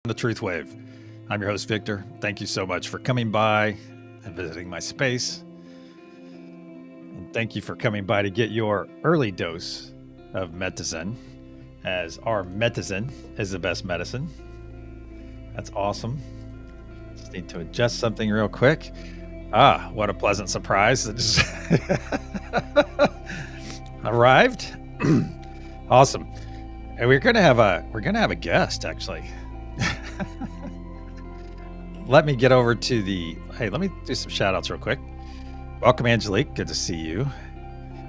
The TruthWave. I'm your host, Victor. Thank you so much for coming by and visiting my space. And thank you for coming by to get your early dose of medicine, as our medicine is the best medicine. That's awesome. Just need to adjust something real quick. Ah, what a pleasant surprise that just arrived. Awesome. And we're gonna have a guest, actually. Let me get over to let me do some shout outs real quick. Welcome, Angelique. Good to see you.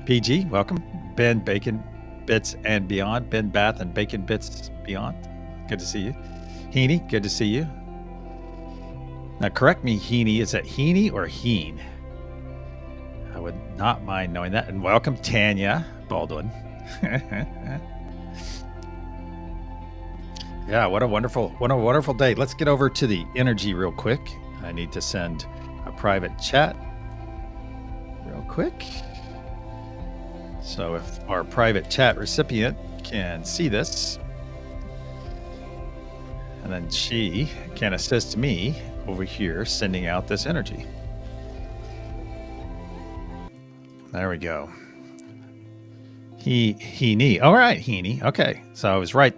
PG, welcome. Ben, Bacon Bits and Beyond. Ben Bath and Bacon Bits Beyond. Good to see you. Heaney, good to see you. Now, correct me, Heaney. Is that Heaney or Heen? I would not mind knowing that. And welcome, Tanya Baldwin. Yeah, what a wonderful day. Let's get over to the energy real quick. I need to send a private chat real quick. So if our private chat recipient can see this, and then she can assist me over here sending out this energy. There we go. Heaney. All right, Heaney. Okay, so I was right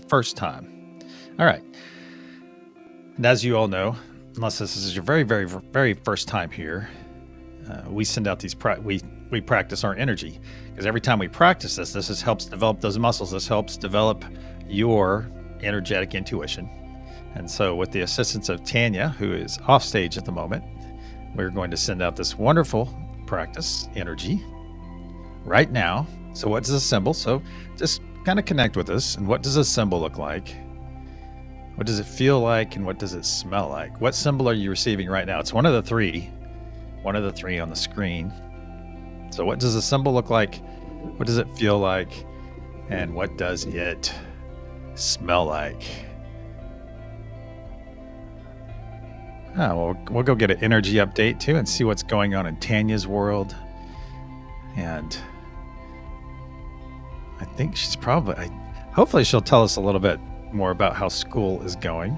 first time. All right. And as you all know, unless this is your very, very, very first time here, we send out these, we practice our energy, because every time we practice this helps develop those muscles. This helps develop your energetic intuition. And so with the assistance of Tanya, who is off stage at the moment, we're going to send out this wonderful practice energy right now. So what does this symbol? So just kind of connect with us. And what does a symbol look like? What does it feel like? And what does it smell like? What symbol are you receiving right now? It's one of the three on the screen. So what does a symbol look like? What does it feel like? And what does it smell like? Well, we'll go get an energy update too and see what's going on in Tanya's world. And I think she's hopefully she'll tell us a little bit more about how school is going.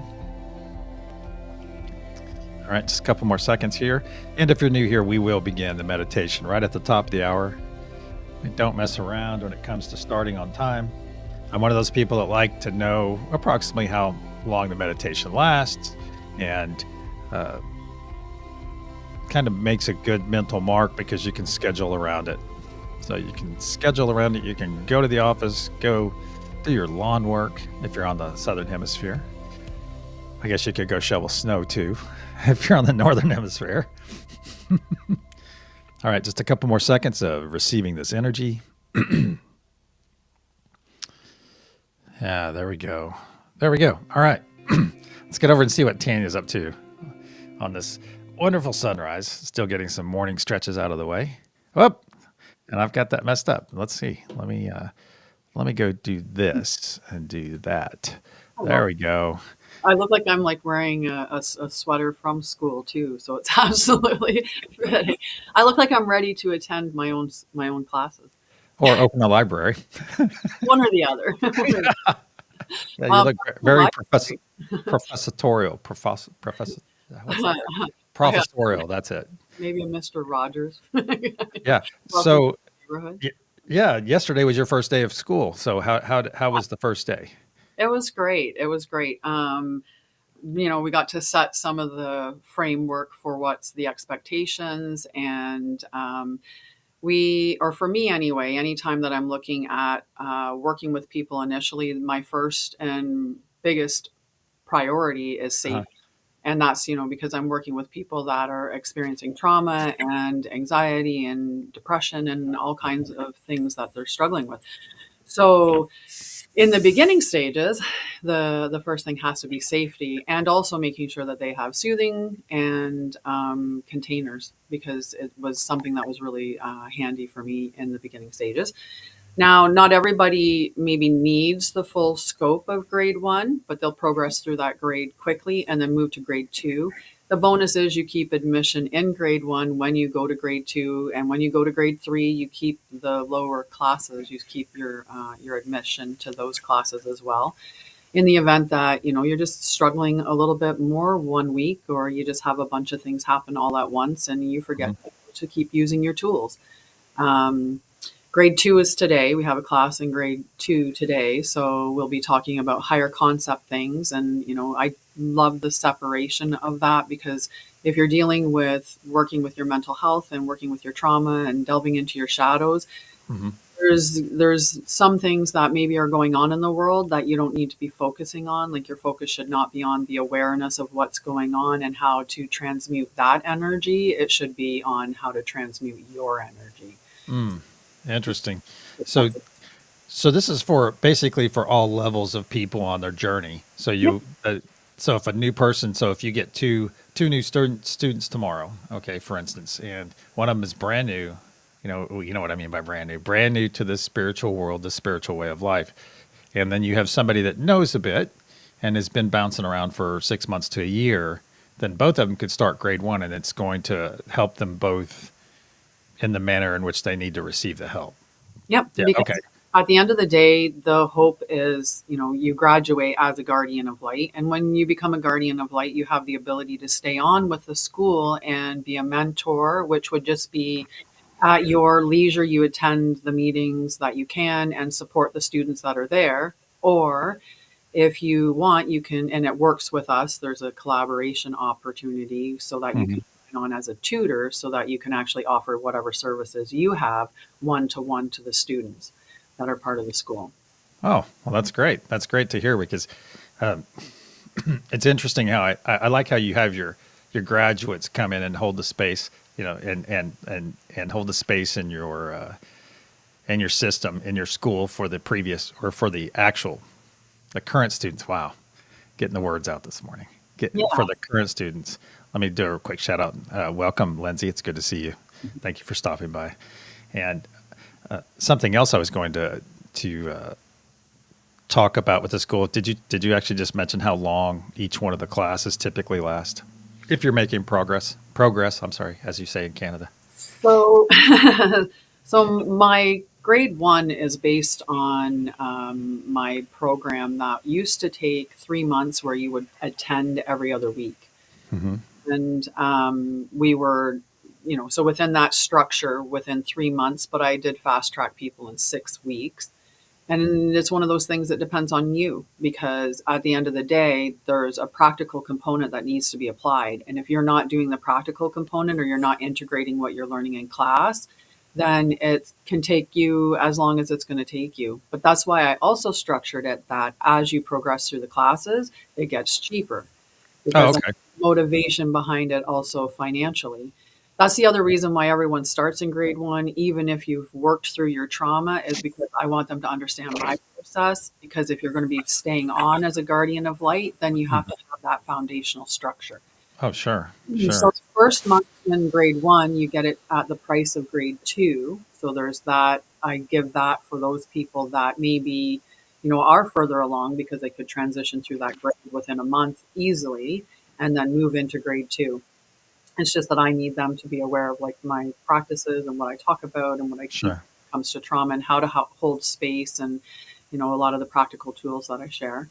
All right, just a couple more seconds here. And if you're new here, we will begin the meditation right at the top of the hour. We don't mess around when it comes to starting on time. I'm one of those people that like to know approximately how long the meditation lasts, and kind of makes a good mental mark because you can schedule around it. So you can schedule around it. You can go to the office, go do your lawn work if you're on the southern hemisphere. I guess you could go shovel snow too if you're on the northern hemisphere. All right, just a couple more seconds of receiving this energy. Yeah, there we go. There we go. All right, let's get over and see what Tanya's up to on this wonderful sunrise. Still getting some morning stretches out of the way. Whoop. And I've got that messed up. Let's see. Let me go do this and do that. There we go. I look like I'm wearing a sweater from school too, so it's absolutely fitting. I look like I'm ready to attend my own classes. Or open a library. One or the other. Yeah, you look very professorial. Professorial. That's it. Maybe a Mr. Rogers. Yeah. So, yeah, yesterday was your first day of school. So how was the first day? It was great. It was great. We got to set some of the framework for what's the expectations, and for me anyway, anytime that I'm looking at working with people initially, my first and biggest priority is safety. And that's, because I'm working with people that are experiencing trauma and anxiety and depression and all kinds of things that they're struggling with. So in the beginning stages, the first thing has to be safety, and also making sure that they have soothing and containers, because it was something that was really handy for me in the beginning stages. Now, not everybody maybe needs the full scope of grade 1, but they'll progress through that grade quickly and then move to grade 2. The bonus is you keep admission in grade 1 when you go to grade 2, and when you go to grade 3, you keep the lower classes. You keep your admission to those classes as well. in the event that, you're just struggling a little bit more one week, or you just have a bunch of things happen all at once and you forget Mhm. to keep using your tools. Um, Grade 2 is today. We have a class in grade 2 today, so we'll be talking about higher concept things. And, I love the separation of that, because if you're dealing with working with your mental health and working with your trauma and delving into your shadows, Mhm. there's some things that maybe are going on in the world that you don't need to be focusing on. Like, your focus should not be on the awareness of what's going on and how to transmute that energy. It should be on how to transmute your energy. Mm. Interesting. So So this is for basically for all levels of people on their journey. So so if a new person, so if you get two new students tomorrow, okay, for instance, and one of them is brand new, you know what I mean by brand new to the spiritual world, the spiritual way of life, and then you have somebody that knows a bit and has been bouncing around for 6 months to a year, then both of them could start grade one, and it's going to help them both in the manner in which they need to receive the help. Yep, Yeah. Okay. because at the end of the day, the hope is, you graduate as a guardian of light. And when you become a guardian of light, you have the ability to stay on with the school and be a mentor, which would just be at your leisure. You attend the meetings that you can and support the students that are there. Or if you want, you can, and it works with us, there's a collaboration opportunity so that you can Mhm. sign on as a tutor, so that you can actually offer whatever services you have one to the students that are part of the school. Oh, well, that's great. That's great to hear because um, it's interesting how I like how you have your graduates come in and hold the space, and hold the space in your system in your school for the previous or for the current students. Wow, getting the words out this morning. Yeah. For the current students. Let me do a quick shout out. Welcome, Lindsay. It's good to see you. Thank you for stopping by. And something else I was going to talk about with the school. Did you actually just mention how long each one of the classes typically last? If you're making progress, I'm sorry, as you say in Canada. So, so my grade 1 is based on my program that used to take 3 months, where you would attend every other week. Hmm. And we were, so within that structure, within 3 months, but I did fast track people in 6 weeks. And it's one of those things that depends on you, because at the end of the day, there's a practical component that needs to be applied. And if you're not doing the practical component, or you're not integrating what you're learning in class, then it can take you as long as it's going to take you. But that's why I also structured it that as you progress through the classes, it gets cheaper, Oh, because of okay. motivation behind it, also financially. That's the other reason why everyone starts in grade 1, even if you've worked through your trauma, is because I want them to understand my process. Because if you're going to be staying on as a guardian of light, then you have Mhm. to have that foundational structure. Oh, sure, So sure, the first month in grade 1, you get it at the price of grade 2. So there's that. I give that for those people that maybe, are further along, because they could transition through that grade within a month easily and then move into grade 2. It's just that I need them to be aware of, like, my practices and what I talk about and what I teach when sure. it comes to trauma, and how to hold space, and, a lot of the practical tools that I share.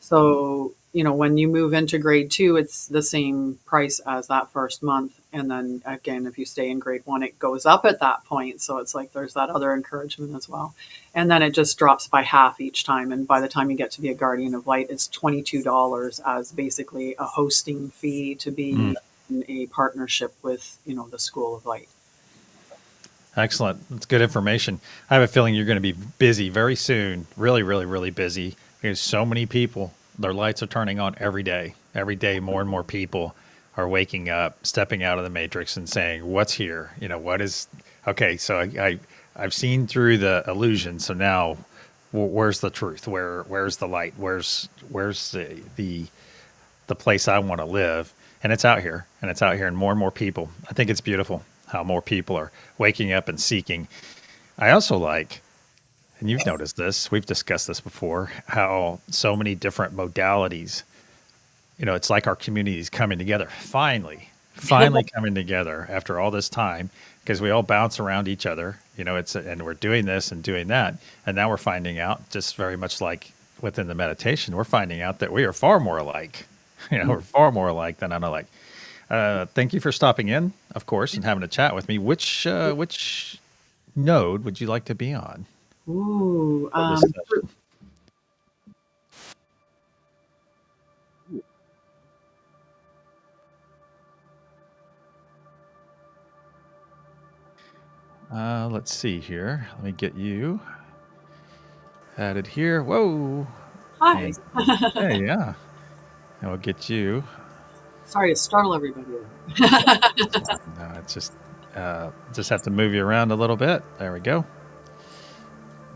So, when you move into grade 2, it's the same price as that first month. And then again, if you stay in grade 1, it goes up at that point. So it's like there's that other encouragement as well. And then it just drops by half each time. And by the time you get to be a guardian of light, it's $22 as basically a hosting fee to Mm, be in a partnership with, the School of Light. excellent. That's good information. I have a feeling you're going to be busy very soon. Really, really, really busy. Because so many people, their lights are turning on every day. Every day, more and more people are waking up, stepping out of the matrix, and saying, "What's here? What is?" Okay, so I've seen through the illusion. So now, where's the truth? Where's the light? Where's the place I want to live? And it's out here, and more people. I think it's beautiful how more people are waking up and seeking. I also like, and you've noticed this, we've discussed this before, how so many different modalities, it's like our community is coming together, finally coming together after all this time, because we all bounce around each other, and we're doing this and doing that. And now we're finding out, just very much like within the meditation, we're finding out that we are far more alike. Mm. We're far more alike than unalike. Thank you for stopping in, of course, and having a chat with me. Which node would you like to be on Ooh, for this session? Let's see here. Let me get you added here. Whoa. hi. And hey, yeah. And we'll get you. Sorry to startle everybody. It's fine. No, it's just have to move you around a little bit. There we go.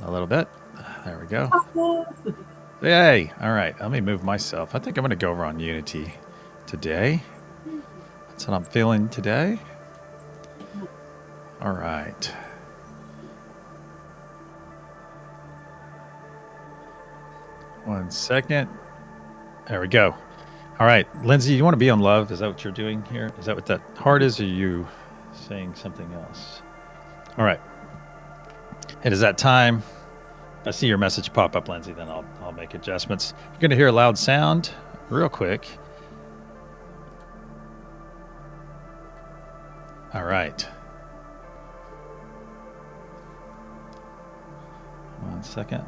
A little bit. There we go. Yay. All right. Let me move myself. I think I'm going to go over on Unity today. That's what I'm feeling today. All right. One second. There we go. All right. Lindsay, you want to be on love? Is that what you're doing here? Is that what that heart is? Or are you saying something else? All right. It is that time. I see your message pop up, Lindsay, then I'll make adjustments. You're going to hear a loud sound real quick. All right. One second.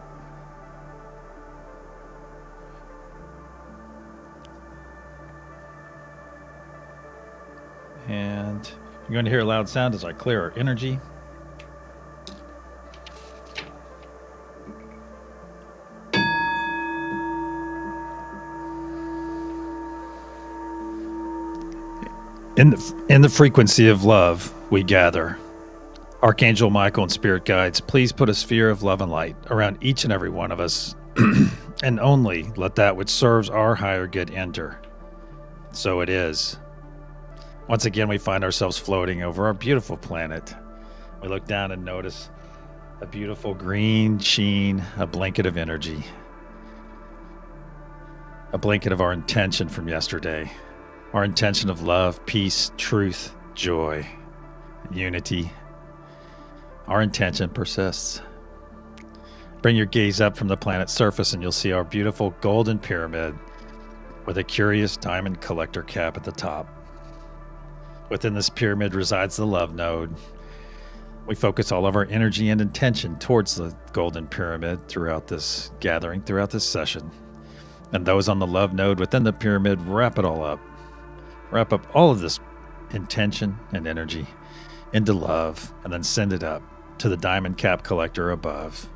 And you're going to hear a loud sound as I clear our energy. In the frequency of love, we gather. Archangel Michael and spirit guides, please put a sphere of love and light around each and every one of us, and only let that which serves our higher good enter. So it is. Once again, we find ourselves floating over our beautiful planet. We look down and notice a beautiful green sheen, a blanket of energy, a blanket of our intention from yesterday. Our intention of love, peace, truth, joy, unity. Our intention persists. Bring your gaze up from the planet's surface and you'll see our beautiful golden pyramid with a curious diamond collector cap at the top. Within this pyramid resides the love node. We focus all of our energy and intention towards the golden pyramid throughout this gathering, throughout this session. And those on the love node within the pyramid wrap it all up. Wrap up all of this intention and energy into love and then send it up to the diamond cap collector above,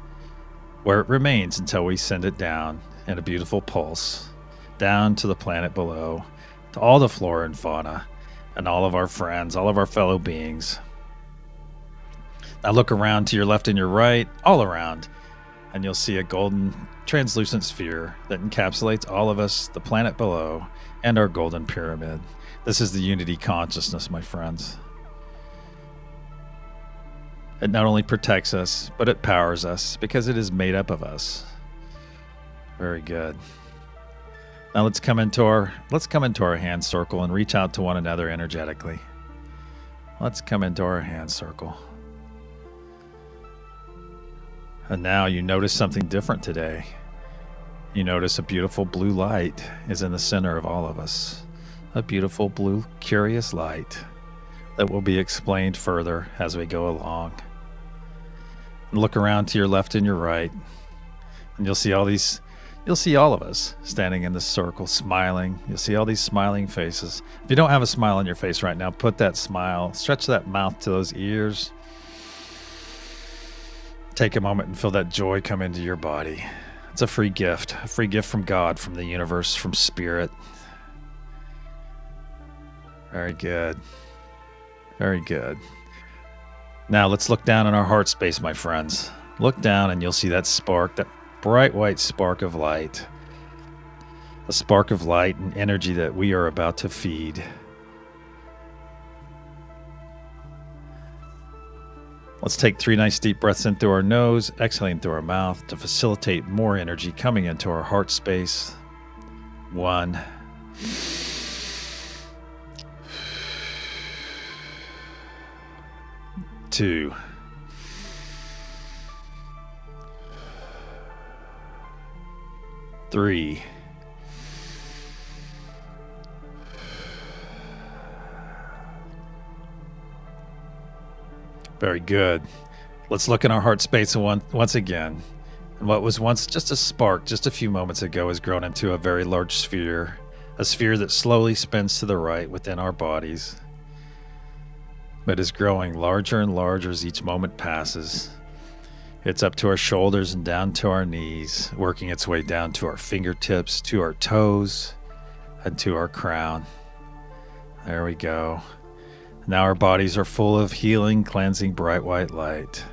where it remains until we send it down in a beautiful pulse down to the planet below, to all the flora and fauna and all of our friends, all of our fellow beings. Now look around to your left and your right, all around, and you'll see a golden translucent sphere that encapsulates all of us, the planet below, and our golden pyramid. This is the unity consciousness, my friends. It not only protects us, but it powers us because it is made up of us. Very good. Now let's come into our hand circle and reach out to one another energetically. Let's come into our hand circle. And now you notice something different today. You notice a beautiful blue light is in the center of all of us. A beautiful blue, curious light that will be explained further as we go along. And look around to your left and your right, and you'll see all of us standing in this circle, smiling. You'll see all these smiling faces. If you don't have a smile on your face right now, put that smile, stretch that mouth to those ears. Take a moment and feel that joy come into your body. It's a free gift from God, from the universe, from spirit. Very good. Very good. Now let's look down in our heart space, my friends. Look down and you'll see that spark, that bright white spark of light. A spark of light and energy that we are about to feed. Let's take 3 nice deep breaths in through our nose, exhaling through our mouth to facilitate more energy coming into our heart space. 1. 2. 3. 3. Very good. Let's look in our heart space once again. And what was once just a spark just a few moments ago has grown into a very large sphere, a sphere that slowly spins to the right within our bodies, but is growing larger and larger as each moment passes. It's up to our shoulders and down to our knees, working its way down to our fingertips, to our toes, and to our crown. There we go. Now our bodies are full of healing, cleansing, bright white light.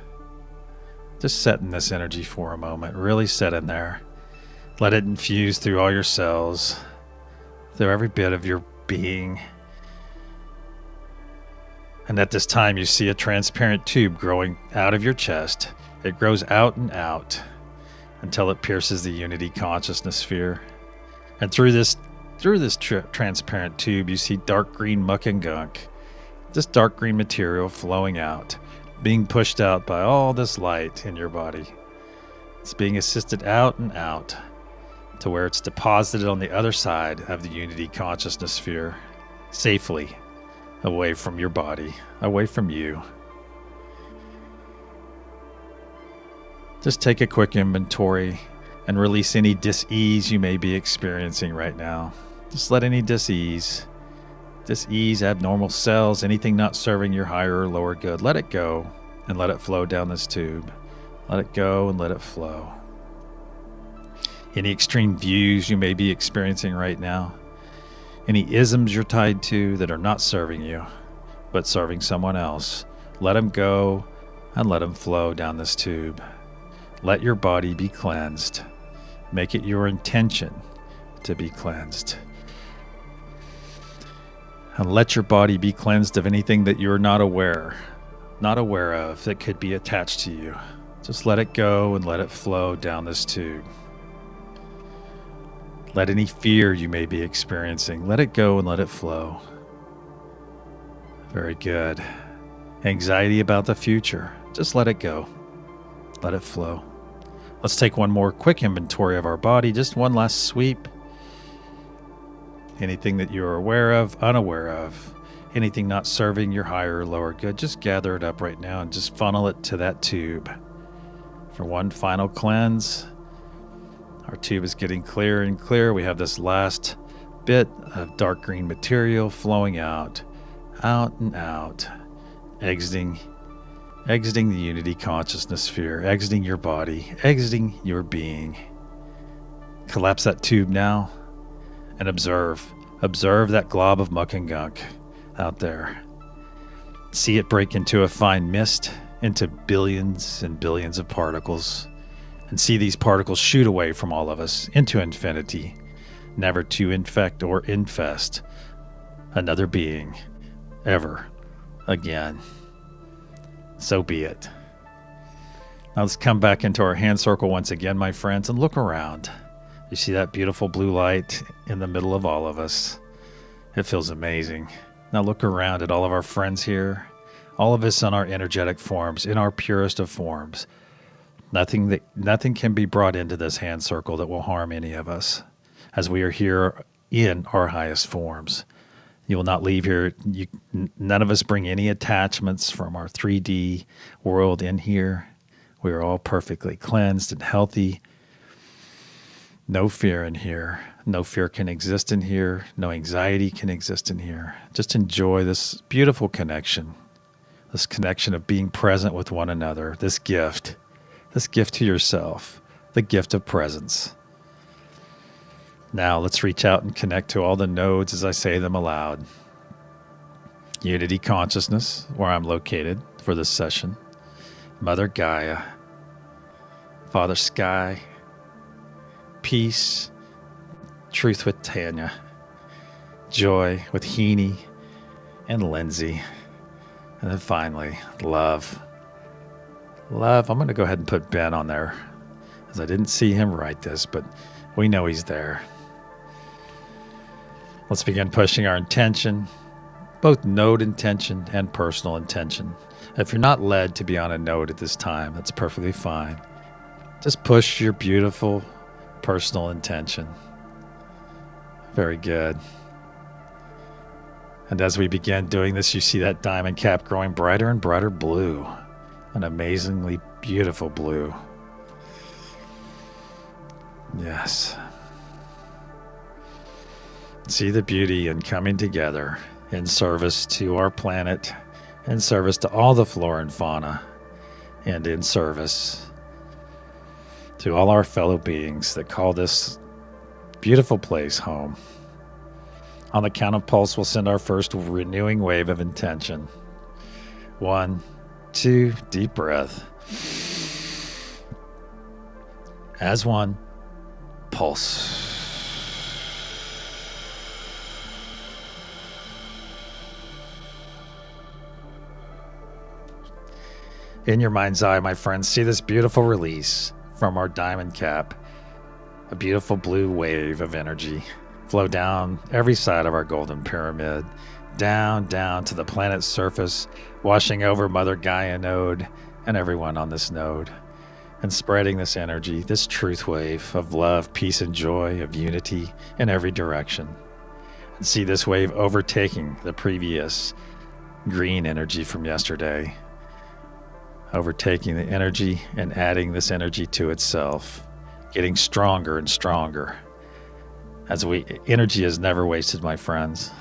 Just set in this energy for a moment. Really set in there. Let it infuse through all your cells, through every bit of your being. And at this time, you see a transparent tube growing out of your chest. It grows out and out until it pierces the unity consciousness sphere. And through this transparent tube, you see dark green muck and gunk. This dark green material flowing out, being pushed out by all this light in your body. It's being assisted out and out to where it's deposited on the other side of the unity consciousness sphere, safely away from your body, away from you. Just take a quick inventory and release any dis-ease you may be experiencing right now. Just let any dis-ease, abnormal cells, anything not serving your higher or lower good, let it go and let it flow down this tube. Let it go and let it flow. Any extreme views you may be experiencing right now, any isms you're tied to that are not serving you, but serving someone else, let them go and let them flow down this tube. Let your body be cleansed. Make it your intention to be cleansed. And let your body be cleansed of anything that you're not aware of that could be attached to you. Just let it go and let it flow down this tube. Let any fear you may be experiencing, let it go and let it flow. Very good. Anxiety about the future, just let it go. Let it flow. Let's take one more quick inventory of our body, just one last sweep. Anything that you're aware of, unaware of, anything not serving your higher or lower good, just gather it up right now and just funnel it to that tube. For one final cleanse, our tube is getting clearer and clearer. We have this last bit of dark green material flowing out and out, exiting the unity consciousness sphere, exiting your body, exiting your being. Collapse that tube now and observe that glob of muck and gunk out there. See it break into a fine mist, into billions and billions of particles, and see these particles shoot away from all of us into infinity, never to infect or infest another being ever again. So be it. Now let's come back into our hand circle once again, my friends, and look around. You see that beautiful blue light in the middle of all of us. It feels amazing. Now look around at all of our friends here, all of us in our energetic forms, in our purest of forms. Nothing can be brought into this hand circle that will harm any of us, as we are here in our highest forms. You will not leave here. None of us bring any attachments from our 3D world in here. We are all perfectly cleansed and healthy. No fear in here. No fear can exist in here. No anxiety can exist in here. Just enjoy this beautiful connection. This connection of being present with one another. This gift to yourself. The gift of presence. Now let's reach out and connect to all the nodes as I say them aloud. Unity consciousness, where I'm located for this session. Mother Gaia. Father Sky. Peace. Truth with Tanya. Joy with Heaney and Lindsay. And then finally, love. Love, I'm going to go ahead and put Ben on there, as I didn't see him write this, but we know he's there. Let's begin pushing our intention, both node intention and personal intention. If you're not led to be on a node at this time, that's perfectly fine. Just push your beautiful personal intention. Very good. And as we begin doing this, you see that diamond cap growing brighter and brighter blue. An amazingly beautiful blue. Yes. See the beauty in coming together in service to our planet, in service to all the flora and fauna, and in service to all our fellow beings that call this beautiful place home. On the count of pulse, we'll send our first renewing wave of intention. 1, 2, deep breath. As one, pulse. In your mind's eye, my friends, see this beautiful release from our diamond cap. A beautiful blue wave of energy flow down every side of our golden pyramid, down to the planet's surface, washing over Mother Gaia node and everyone on this node, and spreading this energy, this truth wave of love, peace, and joy, of unity in every direction. And see this wave overtaking the previous green energy from yesterday, overtaking the energy and adding this energy to itself, getting stronger and stronger. Energy is never wasted, my friends.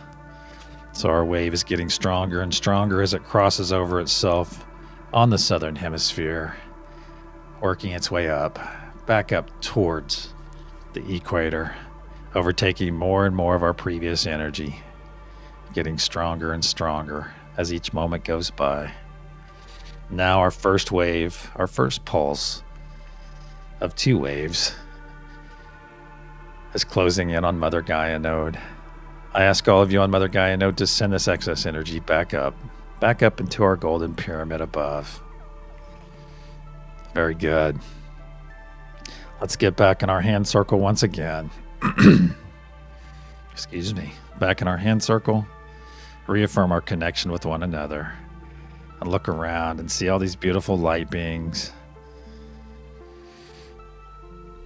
So our wave is getting stronger and stronger as it crosses over itself on the southern hemisphere, working its way back up towards the equator, overtaking more and more of our previous energy, getting stronger and stronger as each moment goes by. Now our first wave, our first pulse of 2 waves, is closing in on Mother Gaia node. I ask all of you on Mother Gaia node to send this excess energy back up into our golden pyramid above. Very good. Let's get back in our hand circle once again. Excuse me. Back in our hand circle, reaffirm our connection with one another, and look around and see all these beautiful light beings.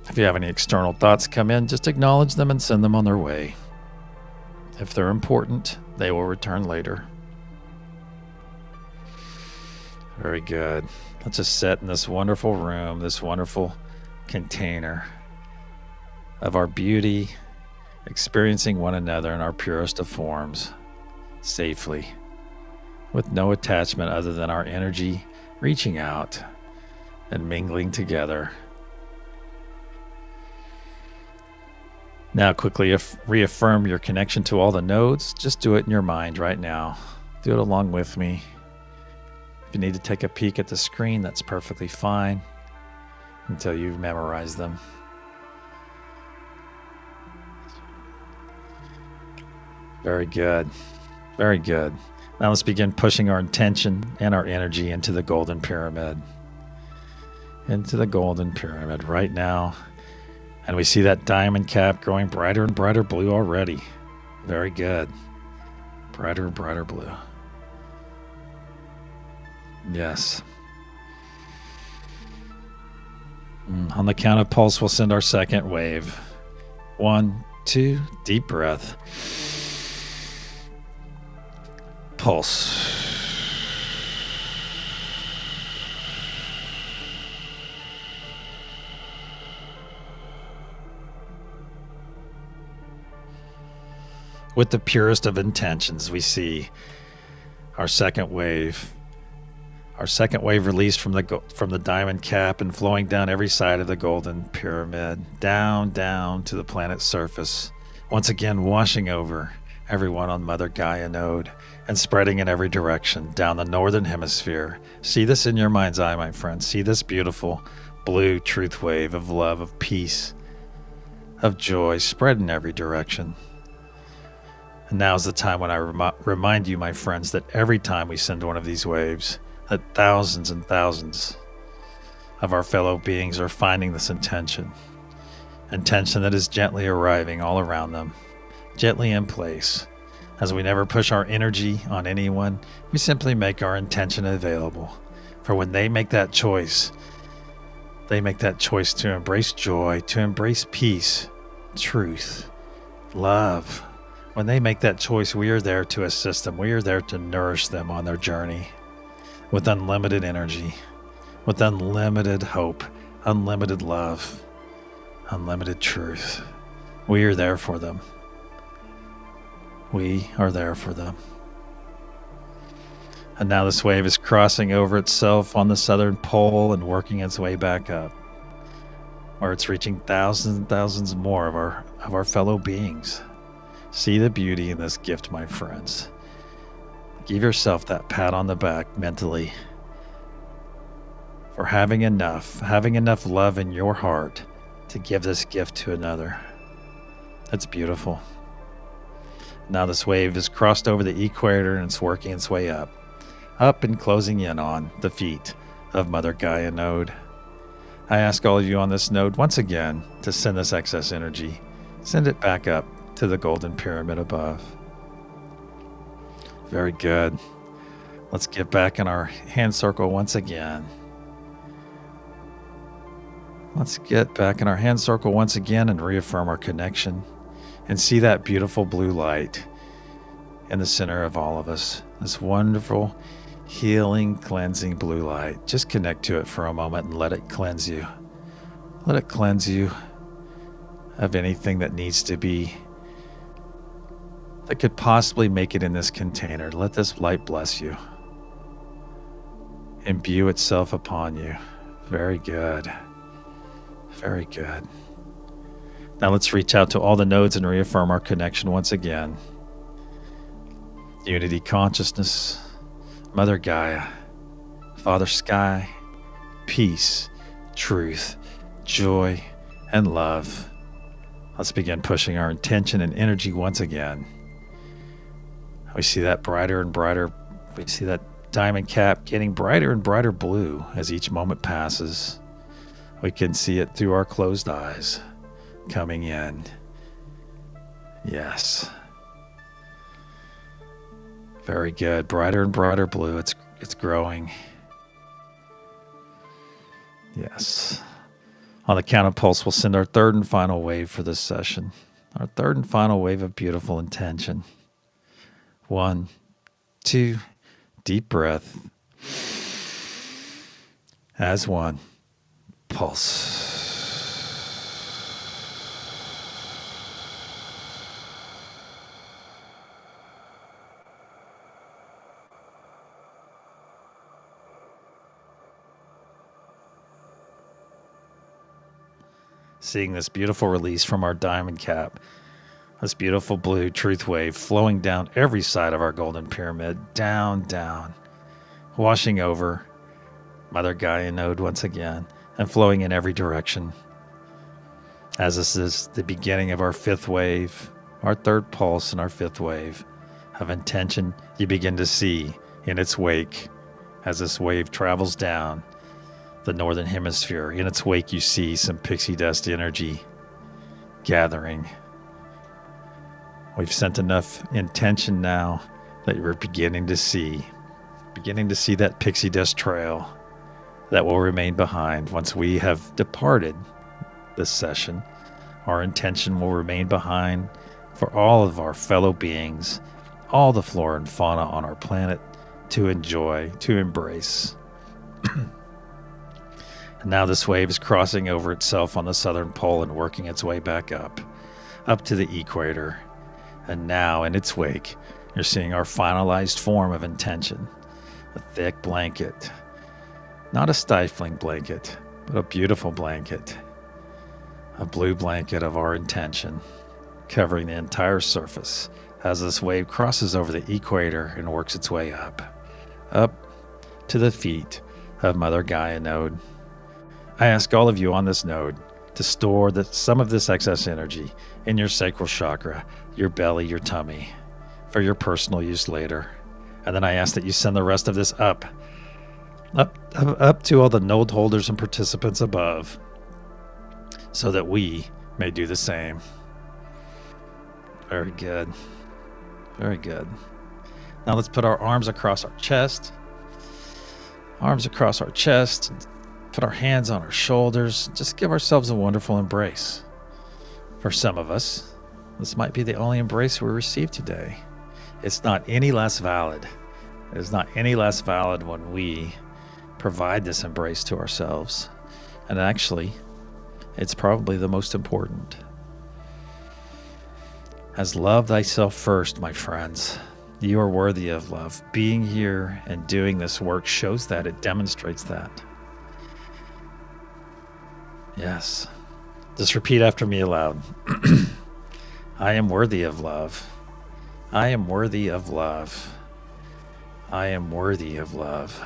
If you have any external thoughts come in, just acknowledge them and send them on their way. If they're important, they will return later. Very good. Let's just sit in this wonderful room, this wonderful container of our beauty, experiencing one another in our purest of forms, safely, with no attachment other than our energy reaching out and mingling together. Now quickly reaffirm your connection to all the nodes. Just do it in your mind right now. Do it along with me. If you need to take a peek at the screen, that's perfectly fine until you've memorized them. Very good. Very good. Now let's begin pushing our intention and our energy into the golden pyramid. Into the golden pyramid right now. And we see that diamond cap growing brighter and brighter blue already. Very good. Brighter and brighter blue. Yes. On the count of pulse, we'll send our second wave. 1, 2, deep breath. Pulse. With the purest of intentions, we see our second wave. Our second wave released from the diamond cap and flowing down every side of the golden pyramid, down to the planet's surface, once again washing over everyone on Mother Gaia node and spreading in every direction down the northern hemisphere. See this in your mind's eye, my friends. See this beautiful blue truth wave of love, of peace, of joy, spread in every direction. And now's the time when I remind you, my friends, that every time we send one of these waves, that thousands and thousands of our fellow beings are finding this intention that is gently arriving all around them, gently in place. As we never push our energy on anyone, we simply make our intention available. For when they make that choice they make that choice to embrace joy, to embrace peace, truth, love. When they make that choice, we are there to assist them. We are there to nourish them on their journey with unlimited energy, with unlimited hope, unlimited love, unlimited truth. We are there for them. We are there for them. And now this wave is crossing over itself on the southern pole and working its way back up, where it's reaching thousands and thousands more of our fellow beings. See the beauty in this gift, my friends. Give yourself that pat on the back mentally for having enough love in your heart to give this gift to another. That's beautiful. Now this wave has crossed over the equator and it's working its way up and closing in on the feet of Mother Gaia node. I ask all of you on this node once again to send this excess energy. Send it back up to the golden pyramid above. Very good. Let's get back in our hand circle once again. Let's get back in our hand circle once again and reaffirm our connection and see that beautiful blue light in the center of all of us. This wonderful, healing, cleansing blue light. Just connect to it for a moment and let it cleanse you. Let it cleanse you of anything that needs to be, that could possibly make it in this container. Let this light bless you. Imbue itself upon you. Very good. Very good. Now let's reach out to all the nodes and reaffirm our connection once again. Unity consciousness, Mother Gaia, Father Sky, peace, truth, joy, and love. Let's begin pushing our intention and energy once again. We see that brighter and brighter. We see that diamond cap getting brighter and brighter blue as each moment passes. We can see it through our closed eyes coming in. Yes. Very good. Brighter and brighter blue. It's growing. Yes. On the count of pulse, we'll send our third and final wave for this session. Our third and final wave of beautiful intention. 1, 2, deep breath. As one, pulse. Seeing this beautiful release from our diamond cap, this beautiful blue truth wave flowing down every side of our golden pyramid, down, washing over Mother Gaia node once again, and flowing in every direction. As this is the beginning of our fifth wave, our third pulse and our fifth wave of intention, you begin to see in its wake, as this wave travels down the northern hemisphere, in its wake you see some pixie dust energy gathering. We've sent enough intention now that you're beginning to see that pixie dust trail that will remain behind. Once we have departed this session, our intention will remain behind for all of our fellow beings, all the flora and fauna on our planet to enjoy, to embrace. And now this wave is crossing over itself on the southern pole and working its way back up to the equator. And now in its wake, you're seeing our finalized form of intention, a thick blanket. Not a stifling blanket, but a beautiful blanket. A blue blanket of our intention, covering the entire surface as this wave crosses over the equator and works its way up to the feet of Mother Gaia node. I ask all of you on this node to store some of this excess energy in your sacral chakra, your belly, your tummy, for your personal use later. And then I ask that you send the rest of this up to all the node holders and participants above, so that we may do the same. Very good. Very good. Now let's put our arms across our chest. Arms across our chest. put our hands on our shoulders, just give ourselves a wonderful embrace. For some of us, this might be the only embrace we receive today. It's not any less valid. It is not any less valid when we provide this embrace to ourselves. And actually, it's probably the most important. As love thyself first, my friends. You are worthy of love. Being here and doing this work shows that. It demonstrates that. Yes. Just repeat after me aloud. I am worthy of love. I am worthy of love. I am worthy of love.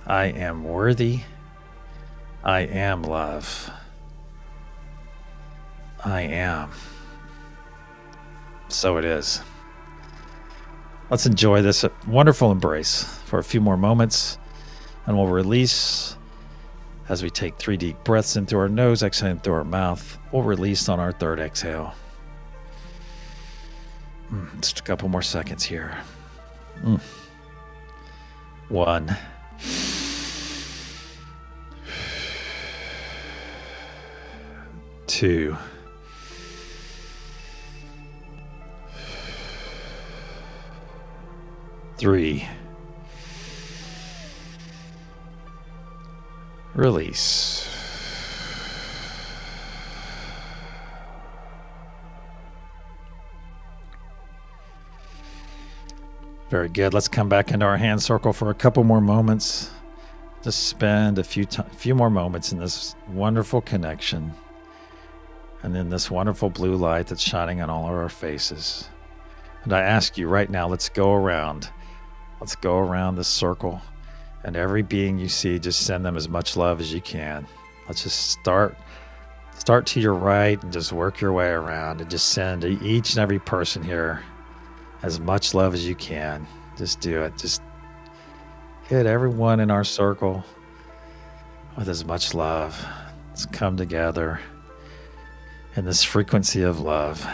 I am worthy. I am love. I am. So it is. Let's enjoy this wonderful embrace for a few more moments, and we'll release as we take 3 deep breaths in through our nose, exhaling through our mouth. We'll release on our third exhale. Just a couple more seconds here. 1. 2. 3. Release. Very good. Let's come back into our hand circle for a couple more moments. Just spend a few more moments in this wonderful connection and in this wonderful blue light that's shining on all of our faces. And I ask you right now, let's go around. Let's go around this circle, and every being you see, just send them as much love as you can. Let's just start to your right and just work your way around and just send each and every person here as much love as you can. Just do it. Just hit everyone in our circle with as much love. Let's come together in this frequency of love.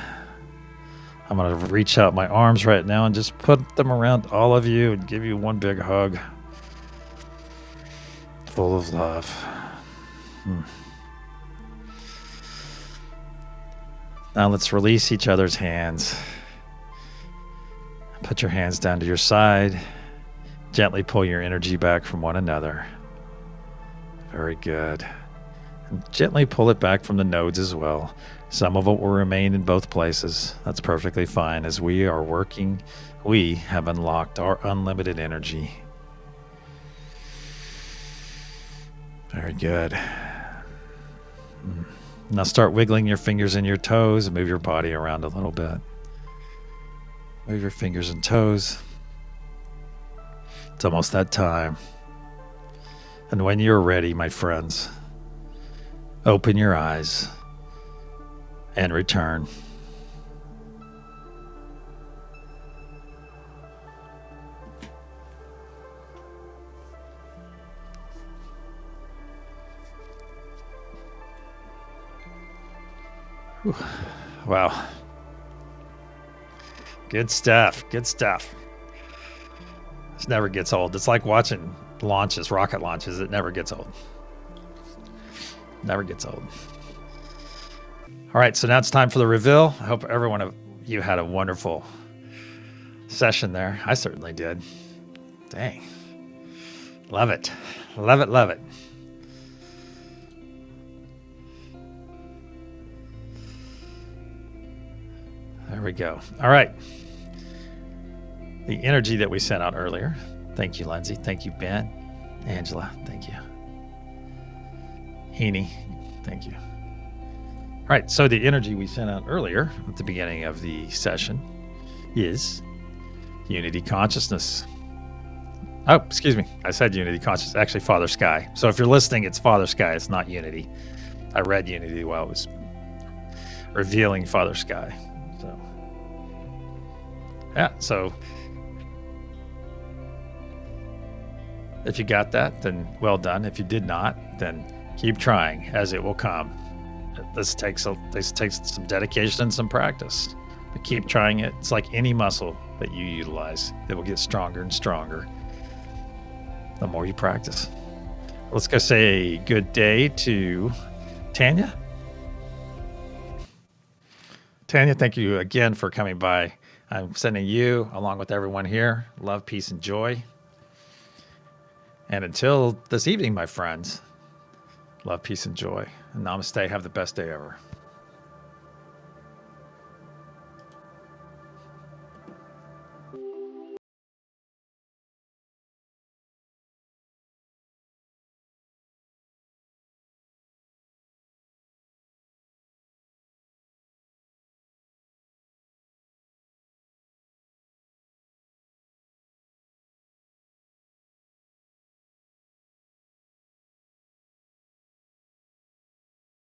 I'm going to reach out my arms right now and just put them around all of you and give you one big hug full of love. Now let's release each other's hands. Put your hands down to your side. Gently pull your energy back from one another. Very good. And gently pull it back from the nodes as well. Some of it will remain in both places. That's perfectly fine. As we are working, we have unlocked our unlimited energy. Very good. Now start wiggling your fingers and your toes and move your body around a little bit. Move your fingers and toes. It's almost that time. And when you're ready, my friends, open your eyes and return. Whew. Wow. Good stuff. Good stuff. This never gets old. It's like watching launches, rocket launches. It never gets old. Never gets old. All right, so now it's time for the reveal. I hope every one of you had a wonderful session there. I certainly did. Dang. Love it. Love it, love it. There we go. All right. The energy that we sent out earlier. Thank you, Lindsay. Thank you, Ben. Angela, thank you. Heaney, thank you. All right, so the energy we sent out earlier at the beginning of the session is unity consciousness. Oh, excuse me. I said unity consciousness. Actually, Father Sky. So if you're listening, it's Father Sky. It's not unity. I read unity while it was revealing Father Sky. So, yeah. So if you got that, then well done. If you did not, then keep trying, as it will come. This takes some dedication and some practice. But keep trying it. It's like any muscle that you utilize. It will get stronger and stronger the more you practice. Let's go say good day to Tanya. Tanya, thank you again for coming by. I'm sending you, along with everyone here, love, peace, and joy. And until this evening, my friends, love, peace, and joy. And namaste. Have the best day ever.